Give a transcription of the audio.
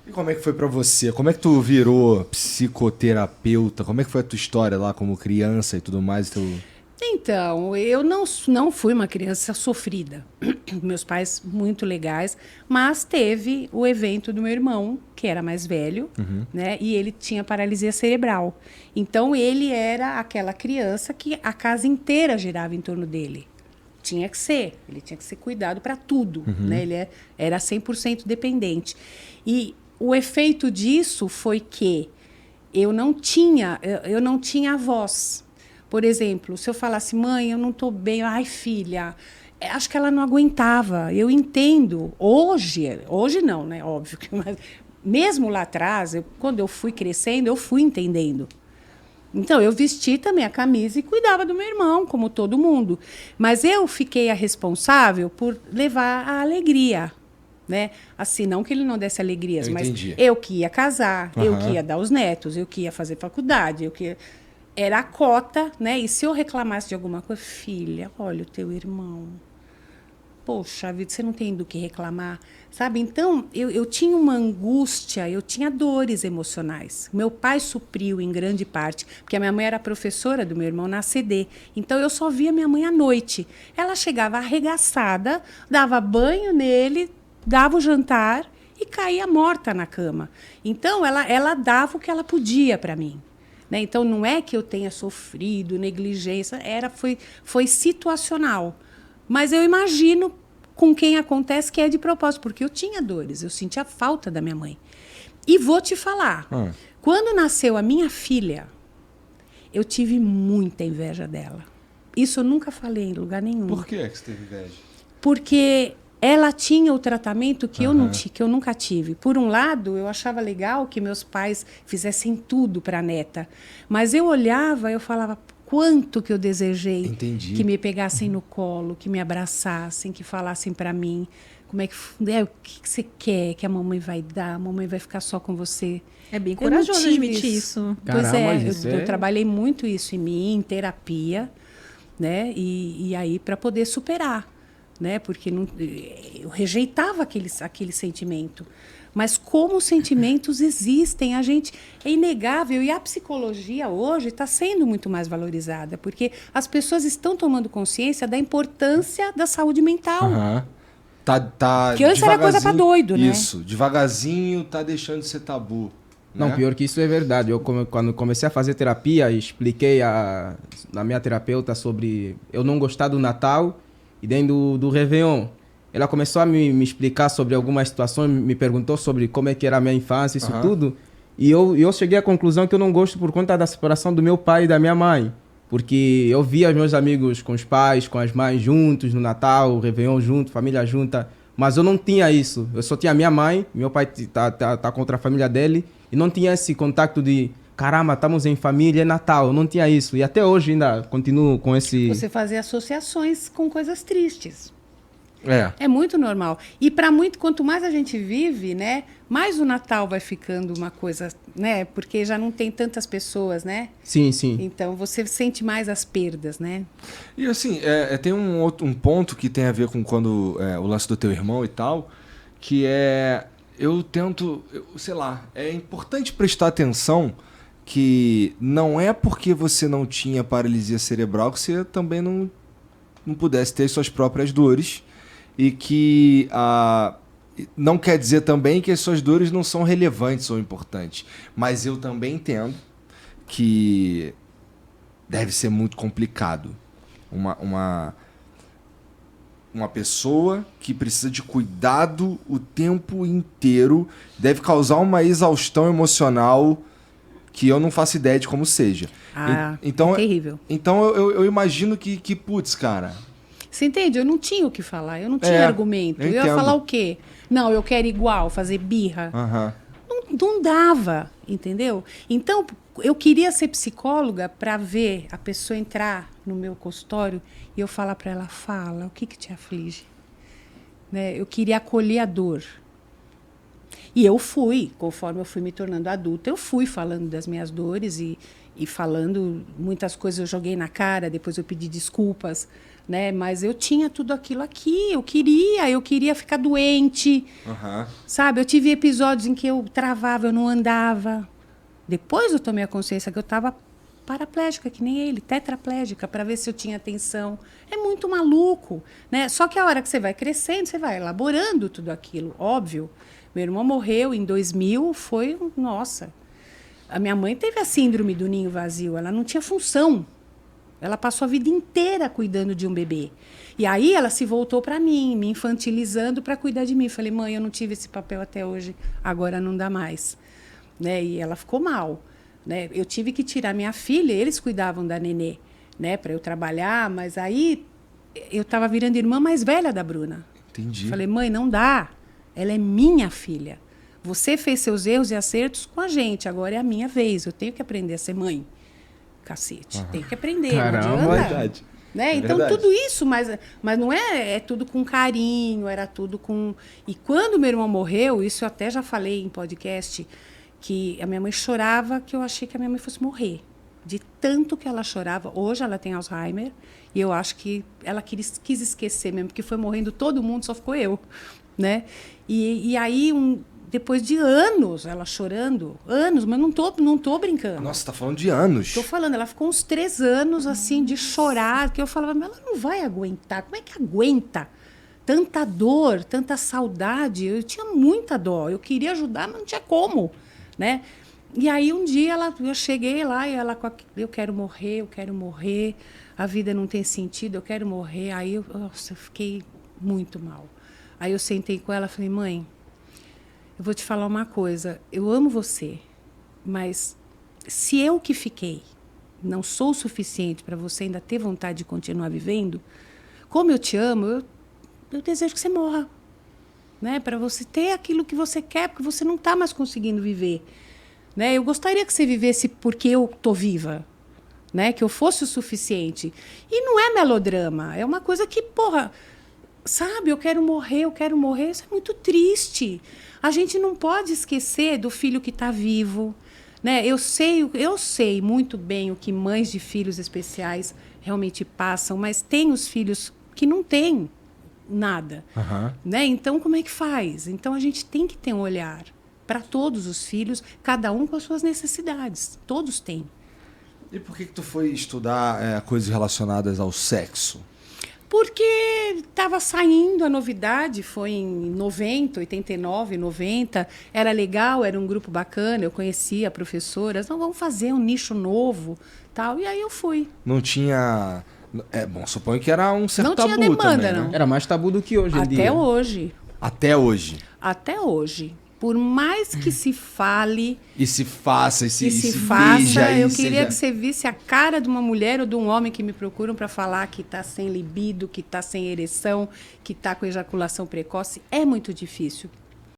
E como é que foi pra você? Como é que tu virou psicoterapeuta? Como é que foi a tua história lá como criança e tudo mais? Então, eu não fui uma criança sofrida. Meus pais muito legais, mas teve o evento do meu irmão, que era mais velho, né? E ele tinha paralisia cerebral. Então, ele era aquela criança que a casa inteira girava em torno dele. Tinha que ser, ele tinha que ser cuidado para tudo, né? Era 100% dependente. E o efeito disso foi que eu não tinha voz. Por exemplo, se eu falasse, mãe, eu não estou bem, ai, filha, acho que ela não aguentava. Eu entendo. Hoje não, né? Óbvio que, mas mesmo lá atrás, quando eu fui crescendo, eu fui entendendo. Então, eu vesti também a camisa e cuidava do meu irmão, como todo mundo. Mas eu fiquei a responsável por levar a alegria. Né? Assim, não que ele não desse alegrias, Eu mas entendi. eu que ia casar, eu que Aham. ia dar os netos, eu que ia fazer faculdade, eu que era a cota, né? E se eu reclamasse de alguma coisa, filha, olha o teu irmão. Poxa vida, você não tem do que reclamar, sabe? Então, eu tinha uma angústia, eu tinha dores emocionais. Meu pai supriu em grande parte, porque a minha mãe era professora do meu irmão na CD. Então, eu só via minha mãe à noite. Ela chegava arregaçada, dava banho nele, dava o jantar e caía morta na cama. Então, ela dava o que ela podia para mim. Né? Então, não é que eu tenha sofrido negligência, foi situacional. Mas eu imagino com quem acontece que é de propósito, porque eu tinha dores, eu sentia falta da minha mãe. E vou te falar, Ah. quando nasceu a minha filha, eu tive muita inveja dela. Isso eu nunca falei em lugar nenhum. Por que você teve inveja? Porque ela tinha o tratamento que Aham. que eu nunca tive. Por um lado, eu achava legal que meus pais fizessem tudo para a neta. Mas eu olhava, eu falava, quanto que eu desejei Entendi. que me pegassem no colo, que me abraçassem, que falassem para mim como é que o que você quer que a mamãe vai dar, a mamãe vai ficar só com você. É bem Eu não corajoso tive admitir isso. Pois Caramba, é, mas isso eu é... trabalhei muito isso em mim, em terapia, né? E aí para poder superar, né? Porque não, eu rejeitava aquele sentimento. Mas como os sentimentos existem, a gente é inegável e a psicologia hoje está sendo muito mais valorizada, porque as pessoas estão tomando consciência da importância da saúde mental. Aham. Tá Que antes era coisa para devagarzinho. doido, né? Isso, devagarzinho tá deixando de ser tabu. Não, Né? pior que isso é verdade. Quando comecei a fazer terapia, expliquei na minha terapeuta sobre eu não gostar do Natal e dentro do Réveillon. Ela começou a me explicar sobre algumas situações, me perguntou sobre como é que era a minha infância, isso Aham. tudo. E eu cheguei à conclusão que eu não gosto por conta da separação do meu pai e da minha mãe. Porque eu via os meus amigos com os pais, com as mães juntos no Natal, Réveillon junto, família junta. Mas eu não tinha isso. Eu só tinha minha mãe, meu pai tá contra a família dele. E não tinha esse contato de, caramba, estamos em família, é Natal. Eu não tinha isso. E até hoje ainda continuo com esse... Você fazer associações com coisas tristes. É. É muito normal. E para muito, quanto mais a gente vive, né, mais o Natal vai ficando uma coisa, né, porque já não tem tantas pessoas, né? Sim, sim. Então você sente mais as perdas, né? E assim, tem um ponto que tem a ver com quando o lance do teu irmão e tal, que sei lá, é importante prestar atenção que não é porque você não tinha paralisia cerebral que você também não pudesse ter suas próprias dores e que não quer dizer também que as suas dores não são relevantes ou importantes, mas eu também entendo que deve ser muito complicado uma pessoa que precisa de cuidado o tempo inteiro, deve causar uma exaustão emocional que eu não faço ideia de como seja. É terrível. Então eu imagino que putz, cara. Você entende? Eu não tinha o que falar, eu não tinha argumento. eu Eu ia entendo. falar o quê? Não, eu quero igual, fazer birra. Aham. Não dava, entendeu? Então, eu queria ser psicóloga para ver a pessoa entrar no meu consultório e eu falar para ela, fala, o que te aflige? Né? Eu queria acolher a dor. E eu fui, conforme eu fui me tornando adulta, eu fui falando das minhas dores e falando muitas coisas eu joguei na cara, depois eu pedi desculpas, né? Mas eu tinha tudo aquilo aqui, eu queria ficar doente, sabe? Eu tive episódios em que eu travava, eu não andava. Depois eu tomei a consciência que eu estava paraplégica, que nem ele, tetraplégica, para ver se eu tinha atenção. É muito maluco, né? Só que a hora que você vai crescendo, você vai elaborando tudo aquilo, óbvio. Meu irmão morreu em 2000, nossa. A minha mãe teve a síndrome do ninho vazio, ela não tinha função. Ela passou a vida inteira cuidando de um bebê. E aí ela se voltou para mim, me infantilizando para cuidar de mim. Falei, mãe, eu não tive esse papel até hoje, agora não dá mais. Né? E ela ficou mal. Né? Eu tive que tirar minha filha, eles cuidavam da nenê, né? Para eu trabalhar, mas aí eu estava virando irmã mais velha da Bruna. Entendi. Falei, mãe, não dá. Ela é minha filha. Você fez seus erros e acertos com a gente, agora é a minha vez. Eu tenho que aprender a ser mãe. Cacete, tem que aprender. Caramba, não adianta. Verdade. Né? É Então, verdade. tudo isso, mas não é tudo com carinho, era tudo com... E quando meu irmão morreu, isso eu até já falei em podcast, que a minha mãe chorava, que eu achei que a minha mãe fosse morrer. De tanto que ela chorava. Hoje ela tem Alzheimer, e eu acho que ela quis esquecer mesmo, porque foi morrendo todo mundo, só ficou eu. Né? E aí, depois de anos, ela chorando, anos, mas não tô brincando. Nossa, você tá falando de anos. Tô falando, ela ficou uns 3 anos, assim, de chorar, que eu falava, mas ela não vai aguentar. Como é que aguenta? Tanta dor, tanta saudade. Eu tinha muita dó. Eu queria ajudar, mas não tinha como, né? E aí, um dia, eu cheguei lá e ela... Eu quero morrer. A vida não tem sentido, eu quero morrer. Aí, eu fiquei muito mal. Aí, eu sentei com ela e falei, mãe, eu vou te falar uma coisa. Eu amo você, mas... Se eu que fiquei não sou o suficiente para você ainda ter vontade de continuar vivendo, como eu te amo, eu desejo que você morra. Né? Para você ter aquilo que você quer, porque você não está mais conseguindo viver. Né? Eu gostaria que você vivesse porque eu estou viva. Né? Que eu fosse o suficiente. E não é melodrama, é uma coisa que, porra, sabe, eu quero morrer, isso é muito triste. A gente não pode esquecer do filho que está vivo. Né? Eu sei muito bem o que mães de filhos especiais realmente passam, mas tem os filhos que não têm nada. Né? Então, como é que faz? Então, a gente tem que ter um olhar para todos os filhos, cada um com as suas necessidades. Todos têm. E por que tu foi estudar coisas relacionadas ao sexo? Porque estava saindo a novidade, foi em 90, 89, 90. Era legal, era um grupo bacana, eu conhecia professoras. Não, vamos fazer um nicho novo, tal. E aí eu fui. Não tinha... bom, suponho que era um certo Não tinha tabu demanda, também, né? não. Era mais tabu do que hoje em dia. Até hoje. Até hoje. Até hoje. Por mais que se fale... E se faça, e se faça, veja, eu e queria seja... que você visse a cara de uma mulher ou de um homem que me procuram para falar que está sem libido, que está sem ereção, que está com ejaculação precoce. É muito difícil.